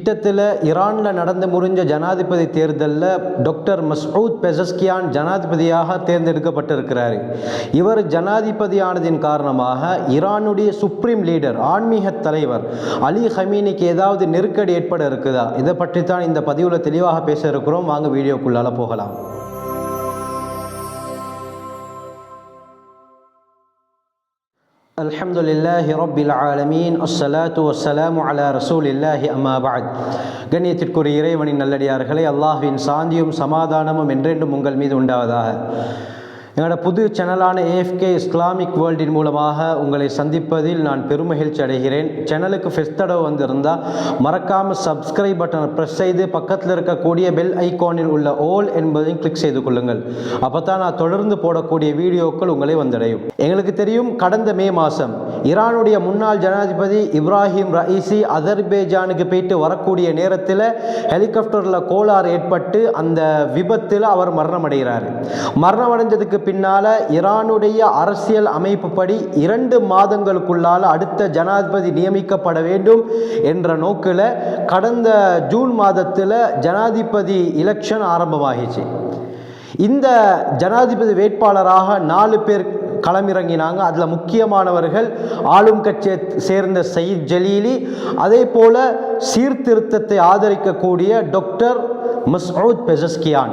கிட்டத்தில் ஈரானில் நடந்து முடிஞ்ச ஜனாதிபதி தேர்தலில் டாக்டர் மசூத் பெசஸ்கியான் ஜனாதிபதியாக தேர்ந்தெடுக்கப்பட்டிருக்கிறார். இவர் ஜனாதிபதியானதின் காரணமாக ஈரானுடைய சுப்ரீம் லீடர் ஆன்மீக தலைவர் அலி ஹமீனிக்கு ஏதாவது நெருக்கடி ஏற்பட இருக்குதா? இதை பற்றி தான் இந்த பதிவில் தெளிவாக பேச இருக்கிறோம். வாங்க வீடியோக்குள்ளால போகலாம். அல்ஹம்துலில்லாஹி ரப்பில் ஆலமீன் அஸ்ஸலாத்து வஸ்ஸலாமு அலா ரசூலில்லாஹி அம்மா பஅத். கண்ணியத்திற்குரிய இறைவனின் நல்லடியார்களே, அல்லாஹ்வின் சாந்தியும் சமாதானமும் என்றென்றும் உங்கள் மீது உண்டாவதாக. எங்களோட புது சேனலான ஏஎஃப்கே இஸ்லாமிக் வேர்ல்டின் மூலமாக உங்களை சந்திப்பதில் நான் பெருமகிழ்ச்சி அடைகிறேன். சேனலுக்கு ஃபர்ஸ்ட் தடவை வந்திருந்தால் மறக்காமல் சப்ஸ்கிரைப் பட்டனை ப்ரெஸ் செய்து பக்கத்தில் இருக்கக்கூடிய பெல் ஐக்கானில் உள்ள ஓல் என்பதையும் கிளிக் செய்து கொள்ளுங்கள். அப்போ தான் நான் தொடர்ந்து போடக்கூடிய வீடியோக்கள் உங்களை வந்தடையும். எங்களுக்கு தெரியும், கடந்த மே மாதம் ஈரானுடைய முன்னாள் ஜனாதிபதி இப்ராஹிம் ரயீசி அஜர்பைஜானுக்கு போயிட்டு வரக்கூடிய நேரத்தில் ஹெலிகாப்டரில் கோளாறு ஏற்பட்டு அந்த விபத்தில் அவர் மரணமடைகிறார். மரணமடைஞ்சதுக்கு பின்னால ஈரானுடைய அரசியல் அமைப்பு படி 2 மாதங்களுக்குள்ளால அடுத்த ஜனாதிபதி நியமிக்கப்பட வேண்டும் என்ற நோக்கில் கடந்த ஜூன் மாதத்தில் ஜனாதிபதி எலெக்ஷன் ஆரம்பமாகிச்சு. இந்த ஜனாதிபதி வேட்பாளராக 4 பேர் களமிறங்கினாங்க. அதில் முக்கியமானவர்கள் ஆளும் கட்சியை சேர்ந்த சயீத் ஜலீலி, அதே போல சீர்திருத்தத்தை ஆதரிக்கக்கூடிய டாக்டர் மசூத் பெசஸ்கியான்.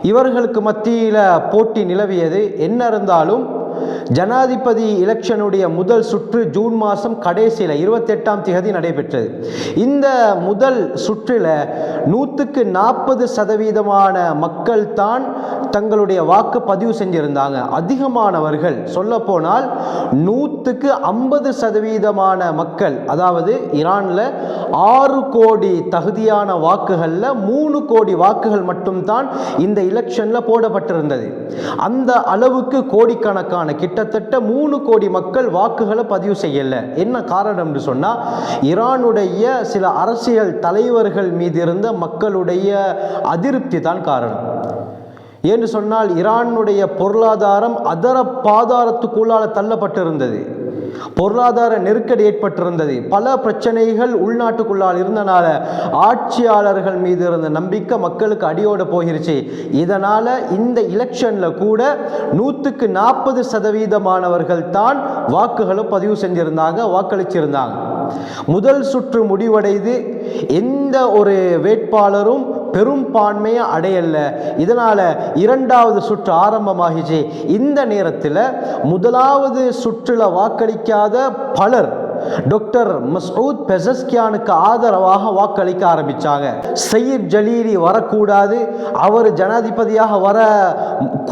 இவர்களுக்கு மத்தியில் போட்டி நிலவியது. என்ன இருந்தாலும் ஜனாதிபதி எலெக்ஷனுடைய முதல் சுற்று ஜூன் மாதம் கடைசியில் 28ஆம் தேதி நடைபெற்றது. இந்த முதல் சுற்றில் 140% மக்கள் தான் தங்களுடைய வாக்கு பதிவு செஞ்சிருந்தாங்க. அதிகமானவர்கள், சொல்லப்போனால் 150% மக்கள், அதாவது ஈரானில் 6 கோடி தகுதியான வாக்குகளில் 3 கோடி வாக்குகள் மட்டும்தான் இந்த எலெக்ஷனில் போடப்பட்டிருந்தது. அந்த அளவுக்கு கோடிக்கணக்கான கிட்டத்தட்ட 3 கோடி மக்கள் வாக்குகளை பதிவு செய்யல. என்ன காரணம் என்று சொன்னால், ஈரானுடைய சில அரசியல் தலைவர்கள் மீது இருந்த மக்களுடைய அதிருப்தி தான் காரணம். ஏன்னு சொன்னால், ஈரானுடைய பொருளாதாரம் அதர பாதாரத்துக்குள்ளால் தள்ளப்பட்டிருந்தது. பொருளாதார நெருக்கடி ஏற்பட்டிருந்தது. பல பிரச்சனைகள் உள்நாட்டுக்குள்ளால் இருந்தனால ஆட்சியாளர்கள் மீது இருந்த நம்பிக்கை மக்களுக்கு அடியோடு போயிருச்சு. இதனால இந்த எலெக்ஷன்ல கூட 140% தான் வாக்குகளை பதிவு செஞ்சிருந்தாங்க, வாக்களிச்சிருந்தாங்க. முதல் சுற்று முடிவடைந்து எந்த ஒரு வேட்பாளரும் பெரும்பான்மையை அடையல. இதனால 2வது சுற்று ஆரம்பமாகிச்சு. இந்த நேரத்தில் முதலாவது சுற்றுல வாக்களிக்காத பலர் டாக்டர் மசூத் பெசஸ்கியானுக்கு ஆதரவாக வாக்களிக்க ஆரம்பிச்சாங்க. சயீத் ஜலீலி வரக்கூடாது, அவர் ஜனாதிபதியாக வர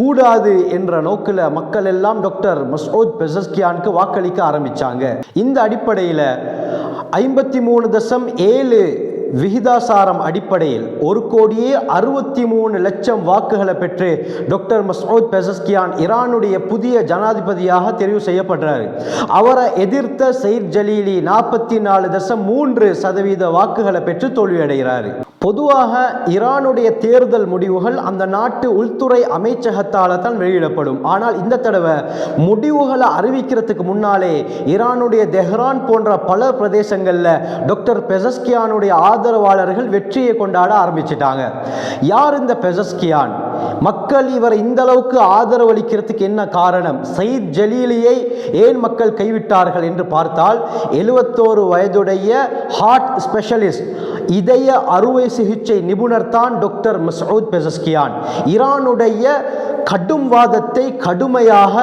கூடாது என்ற நோக்கில் மக்கள் எல்லாம் டாக்டர் மசூத் பெசஸ்கியானுக்கு வாக்களிக்க ஆரம்பிச்சாங்க. இந்த அடிப்படையில் 53.7 விகிதாசாரம் அடிப்படையில் 1,63,00,000 வாக்குகளை பெற்று டாக்டர் மசூத் பெசஸ்கியான் ஈரானுடைய புதிய ஜனாதிபதியாக தெரிவு செய்யப்படுறார். அவரை எதிர்த்த சயீத் ஜலீலி 44.3% வாக்குகளை பெற்று தோல்வியடைகிறார். பொதுவாக ஈரானுடைய தேர்தல் முடிவுகள் அந்த நாட்டு உள்துறை அமைச்சகத்தால் தான் வெளியிடப்படும். ஆனால் இந்த தடவை முடிவுகளை அறிவிக்கிறதுக்கு முன்னாலே ஈரானுடைய தெஹ்ரான் போன்ற பல பிரதேசங்களில் டாக்டர் பெசஸ்கியானுடைய ஆதரவாளர்கள் வெற்றியை கொண்டாட ஆரம்பிச்சிட்டாங்க. யார் இந்த பெசஸ்கியான்? மக்கள் இவர் இந்த அளவுக்கு ஆதரவு அளிக்கிறதுக்கு என்ன காரணம்? சயீத் ஜலீலியை ஏன் மக்கள் கைவிட்டார்கள் என்று பார்த்தால், 71 வயதுடைய ஹார்ட் ஸ்பெஷலிஸ்ட், இதய அறுவை சிகிச்சை நிபுணர் தான் டாக்டர் மசூத் பெசஸ்கியான். ஈரானுடைய கடும் வாதத்தை கடுமையாக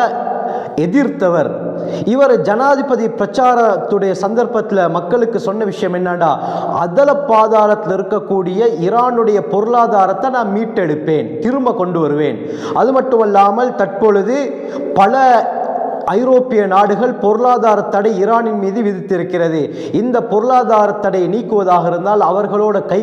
எதிர்த்தவர். இவர் ஜனாதிபதி பிரச்சாரத்துடைய சந்தர்ப்பத்தில் மக்களுக்கு சொன்ன விஷயம் என்னடா, அதல பாதாளத்தில் இருக்கக்கூடிய ஈரானுடைய பொருளாதாரத்தை நான் மீட்டெடுப்பேன், திரும்ப கொண்டு வருவேன். அது மட்டுமல்லாமல் தற்பொழுது பல ஐரோப்பிய நாடுகள் பொருளாதார தடை ஈரானின் மீது விதித்திருக்கிறது. இந்த பொருளாதார தடையை நீக்குவதாக இருந்தால் அவர்களோட கை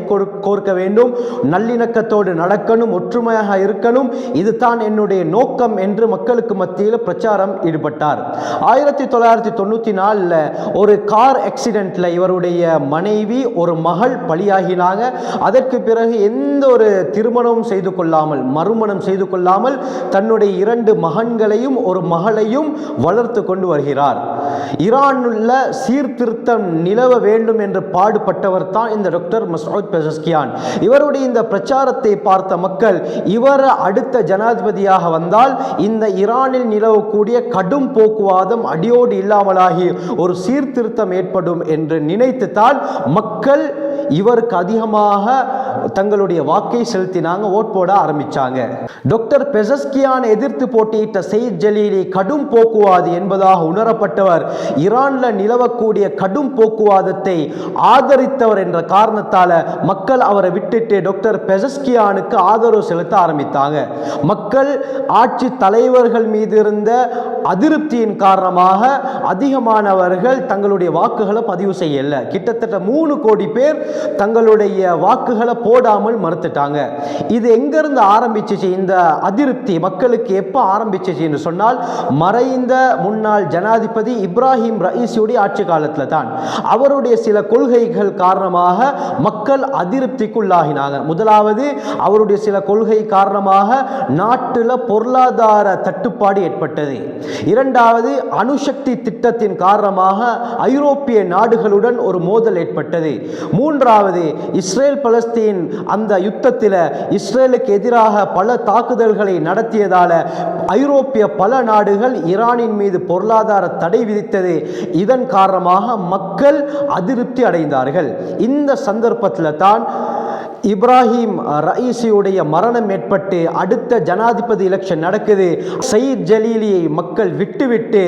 கோர்க்க வேண்டும், நல்லிணக்கத்தோடு நடக்கணும், ஒற்றுமையாக இருக்கணும். இதுதான் என்னுடைய நோக்கம் என்று மக்களுக்கு மத்தியில் பிரச்சாரம் ஈடுபட்டார். 1994 ஒரு கார் ஆக்சிடென்ட்ல இவருடைய மனைவி ஒரு மகள் பலியாகினாங்க. அதற்கு பிறகு எந்த ஒரு திருமணமும் செய்து கொள்ளாமல், மறுமணம் செய்து கொள்ளாமல் தன்னுடைய 2 மகன்களையும் ஒரு மகளையும் வளர்த்து கொண்டு வருகிறார். ஈரானுள்ள சீர்திருத்தம் நிலவ வேண்டும் என்று பாடுபட்டவர் தான் இந்த டாக்டர் மசூத் பெஸஸ்கியான். இவருடைய இந்த பிரச்சாரத்தை பார்த்த மக்கள் இவர் அடுத்த ஜனாதிபதியாக வந்தால் இந்த ஈரானில் நிலவக்கூடிய கடும் போக்குவாதம் அடியோடு இல்லாமலாகி ஒரு சீர்திருத்தம் ஏற்படும் என்று நினைத்துத்தான் மக்கள் இவருக்கு அதிகமாக தங்களுடைய வாக்கை செலுத்தினாங்க, ஓட் போட ஆரம்பிச்சாங்க. டாக்டர் பெஸஸ்கியான் எதிர்த்து போட்டியிட்ட சயீத் ஜலீலி கடும் போக்குவாதி என்பதாக உணரப்பட்டவர். ஈரான்ல நிலவக்கூடிய கடும் போக்குவாதத்தை ஆதரித்தவர் என்ற காரணத்தால மக்கள் அவரை விட்டுட்டு டாக்டர் பெஸஸ்கியானுக்கு ஆதரவு செலுத்த ஆரம்பித்தாங்க. மக்கள் ஆட்சி தலைவர்கள் மீது இருந்த அதிருப்தியின் காரணமாக அதிகமானவர்கள் தங்களுடைய வாக்குகளை பதிவு செய்யல. கிட்டத்தட்ட 3 கோடி பேர் தங்களுடைய வாக்குகளை போடாமல் மறுத்துட்டாங்க. இது எங்கிருந்து ஆரம்பிச்சிச்சு? இந்த அதிருப்தி மக்களுக்கு எப்போ ஆரம்பிச்சிச்சு என்று சொன்னால், மறைந்த முன்னாள் ஜனாதிபதி இப்ராஹிம் ரயீசியுடைய ஆட்சி காலத்தில் தான். அவருடைய சில கொள்கைகள் காரணமாக மக்கள் அதிருப்திக்குள்ளாகினாங்க. முதலாவது, அவருடைய சில கொள்கை காரணமாக நாட்டில் பொருளாதார தட்டுப்பாடு ஏற்பட்டது. இரண்டாவது, அணுசக்தி திட்டத்தின் காரணமாக ஐரோப்பிய நாடுகளுடன் ஒரு மோதல் ஏற்பட்டது. மூன்றாவது, இஸ்ரேல் பலஸ்தீன் அந்த யுத்தத்தில் இஸ்ரேலுக்கு எதிராக பல தாக்குதல்களை நடத்தியதால ஐரோப்பிய பல நாடுகள் ஈரானின் மீது பொருளாதார தடை விதித்தது. இதன் காரணமாக மக்கள் அதிருப்தி அடைந்தார்கள். இந்த சந்தர்ப்பத்தில் தான் இப்ராஹிம் ரயீசியுடைய மரணம் ஏற்பட்டு அடுத்த ஜனாதிபதி எலெக்ஷன் நடக்குது. சயீத் ஜலீலியை மக்கள் விட்டுவிட்டு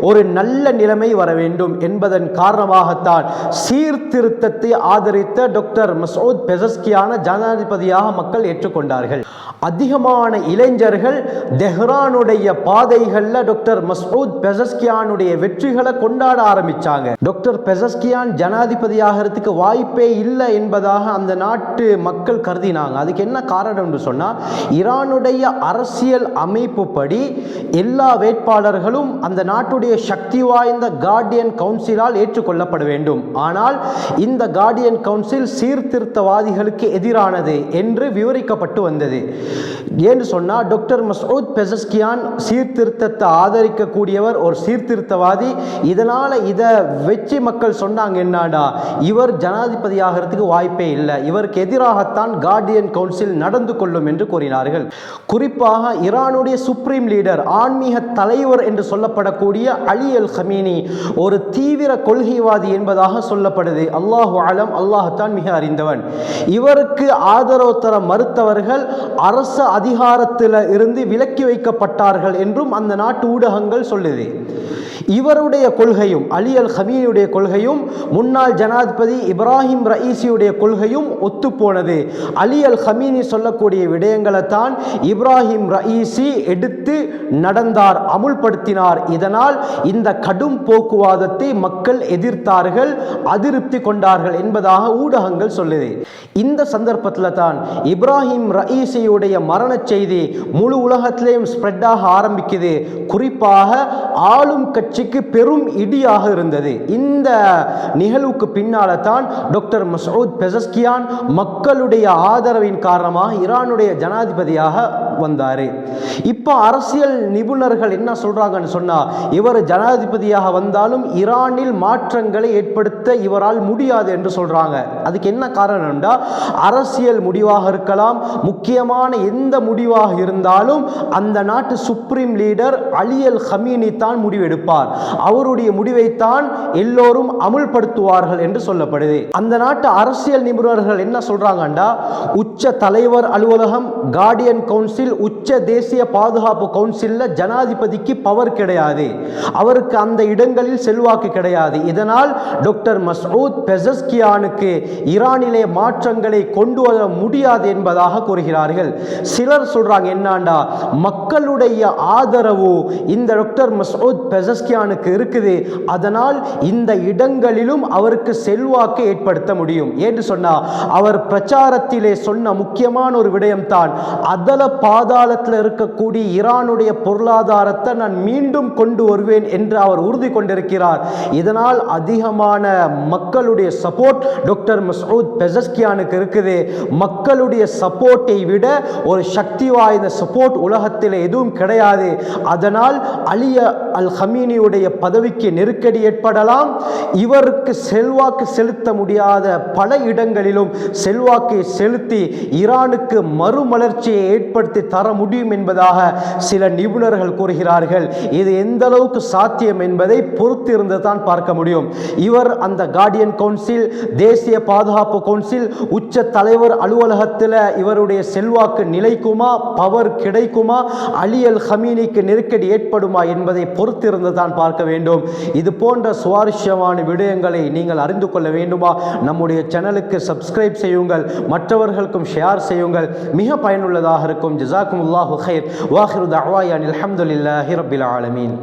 ஒரு நல்ல நிலைமை வர வேண்டும் என்பதன் காரணமாகத்தான் சீர்திருத்தத்தை ஆதரித்த டாக்டர் மசூத் பெஸஸ்கியான ஜனாதிபதியாக மக்கள் ஏற்றுக்கொண்டார்கள். அதிகமான இளைஞர்கள் தெஹ்ரானுடைய பாதைகளில் டாக்டர் மசூத் பெஸஸ்கியானுடைய வெற்றிகளை கொண்டாட ஆரம்பிச்சாங்க. டாக்டர் பெஸஸ்கியான் ஜனாதிபதியாகிறதுக்கு வாய்ப்பே இல்லை என்பதாக அந்த நாட்டு மக்கள் கருதினாங்க. அதுக்கு என்ன காரணம் என்று சொன்னால், ஈரானுடைய அரசியல் அமைப்பு படி எல்லா வேட்பாளர்களும் அந்த நாட்டுடைய சக்தி வாய்ந்த கார்டியன் கவுன்சிலால் ஏற்றுக்கொள்ளப்பட வேண்டும். ஆனால் இந்த கார்டியன் கவுன்சில் சீர்திருத்தவாதிகளுக்கு எதிரானது என்று விவரிக்கப்பட்டு வந்தது. ஏன்னு சொன்னால், டாக்டர் மசூத் பெஸஸ்கியான் சீர்திருத்தத்தை ஆதரிக்கக்கூடியவர், ஒரு சீர்திருத்தவாதி. இதனால் இதை வெற்றி மக்கள் சொன்னாங்க, என்னடா இவர் ஜனாதிபதியாகிறதுக்கு வாய்ப்பே இல்லை, இவருக்கு எதிராகத்தான் கார்டியன் கவுன்சில் நடந்து கொள்ளும் என்று கூறினார்கள். குறிப்பாக ஈரானுடைய சுப்ரீம் லீடர், ஆன்மீக தலைவர் என்று சொல்லப்படக்கூடிய அலி அல் ஹமீனி ஒரு தீவிர கொள்கைவாதி என்பதாக சொல்லப்படுது. அல்லாஹு அலம், அல்லாஹ்தான் மிக அறிந்தவன். இவருக்கு ஆதரவு தர மறுத்தவர்கள் அரச அதிகாரத்தில் இருந்து விலக்கி வைக்கப்பட்டார்கள் என்றும் அந்த நாட்டு ஊடகங்கள் சொல்லுது. இவருடைய கொள்கையும் அலி அல் ஹமீனியுடைய கொள்கையும் முன்னாள் ஜனாதிபதி இப்ராஹிம் ரயீசியுடைய கொள்கையும் ஒத்துப்போனது. அலி அல் ஹமீனி சொல்லக்கூடிய விடயங்களை தான் இப்ராஹிம் ரயீசி எடுத்து நடந்தார், அமுல்படுத்தினார். இதனால் இந்த கடும் போக்குவாதத்தை மக்கள் எதிர்த்தார்கள், அதிருப்தி கொண்டார்கள் என்பதாக ஊடகங்கள் சொல்லுது. இந்த சந்தர்ப்பத்தில் தான் இப்ராஹிம் ரயீசியுடைய மரண செய்தி முழு உலகத்திலேயும் ஸ்ப்ரெட் ஆக ஆரம்பிக்குது. குறிப்பாக ஆளும் கட்சிக்கு பெரும் இடியாக இருந்தது. இந்த நிகழ்வுக்கு பின்னால தான் டாக்டர் மசூத் பெஸஸ்கியான் மக்களுடைய ஆதரவின் காரணமாக ஈரானுடைய ஜனாதிபதியாக வந்தார். இப்போ அரசியல் நிபுணர்கள் என்ன சொல்றாங்கன்னு சொன்னா, இவர் ஜனாதிபதியாக வந்தாலும் ஈரானில் மாற்றங்களை ஏற்படுத்த இவரால் முடியாது என்று சொல்றாங்க. அதுக்கு என்ன காரணம்னா, அரசியல் முடிவாக இருக்கலாம், முக்கியமான எந்த முடிவாக இருந்தாலும் அந்த நாட்டு சுப்ரீம் லீடர் அலி அல் ஹமீனி தான் முடிவெடுப்பார். அவருடைய முடிவைத்தான் எல்லோரும் அமுல்படுத்துவார்கள் என்று சொல்லப்படுது. அந்த நாட்டு அரசியல் நிபுணர்கள் என்ன சொல்றாங்கண்டா, உச்ச தலைவர் அலுவலகம், கார்டியன் கவுன்சில், உச்ச தேசிய பாதுகாப்பு கவுன்சில்ல ஜனாதிபதிக்கு பவர் கிடையாது, அவருக்கு அந்த இடங்களில் செல்வாக்கு கிடையாது. இதனால் டாக்டர் மசூத் பெஸஸ்கியானுக்கு ஈரானிலே மாற்றங்களை கொண்டு வர முடியாது என்பதாக கூறுகிறார்கள். சிலர் சொல்றாங்க, என்னண்டா மக்களுடைய ஆதரவு இந்த டாக்டர் மசூத் பெஸஸ்கியான் பெசஸ்கியானுக்கு இருக்குது. அதனால் இந்த இடங்களிலும் அவருக்கு செல்வாக்கு ஏற்படுத்த முடியும் என்று சொன்னார். அவர் பிரச்சாரத்திலே சொன்ன முக்கியமான ஒரு விடயம்தான், அதல பாதாளத்தில் இருக்கக்கூடிய ஈரானுடைய பொருளாதாரத்தை நான் மீண்டும் கொண்டு வருவேன் என்று அவர் உறுதி கொண்டிருக்கிறார். இதனால் அதிகமான மக்களுடைய சப்போர்ட் டாக்டர் மசூத் பெசஸ்கியானுக்கு இருக்குது. மக்களுடைய சப்போர்ட்டை விட ஒரு சக்தி வாய்ந்த சப்போர்ட் உலகத்தில் எதுவும் கிடையாது. அதனால் அலி அல் ஹமீனியுடைய பதவிக்கு நெருக்கடி ஏற்படலாம். இவருக்கு செல்வாக்கு செலுத்த முடியாத பல இடங்களிலும் செல்வாக்கை செலுத்தி ஈரானுக்கு மறுமலர்ச்சியை ஏற்படுத்தி தர முடியும் என்பதாக சில நிபுணர்கள் கூறுகிறார்கள். இது எந்த அளவுக்கு சாத்தியம் என்பதை பொறுத்திருந்து தான் பார்க்க முடியும். இவர் அந்த கார்டியன் கவுன்சில், தேசிய பாதுகாப்பு கவுன்சில், உச்ச தலைவர் அலுவலகத்தில் இவருடைய செல்வாக்கு நிலைக்குமா, பவர் கிடைக்குமா, அலி அல் ஹமீனிக்கு நெருக்கடி ஏற்படுமா என்பதை பொறுத்திருந்து தான் பார்க்க வேண்டும். இது போன்ற சுவாரஸ்யமான விடயங்களை நீங்கள் அறிந்து கொள்ள வேண்டுமா? நம்முடைய சேனலுக்கு சப்ஸ்கிரைப் செய்யுங்கள், மற்றவர்களுக்கும் ஷேர் செய்யுங்கள், மிக பயனுள்ளதாக இருக்கும். ஜஸாக்குமுல்லாஹு கைர். வாஹிரு தஅவானா அல்ஹம்துலில்லாஹி ரப்பில் ஆலமீன்.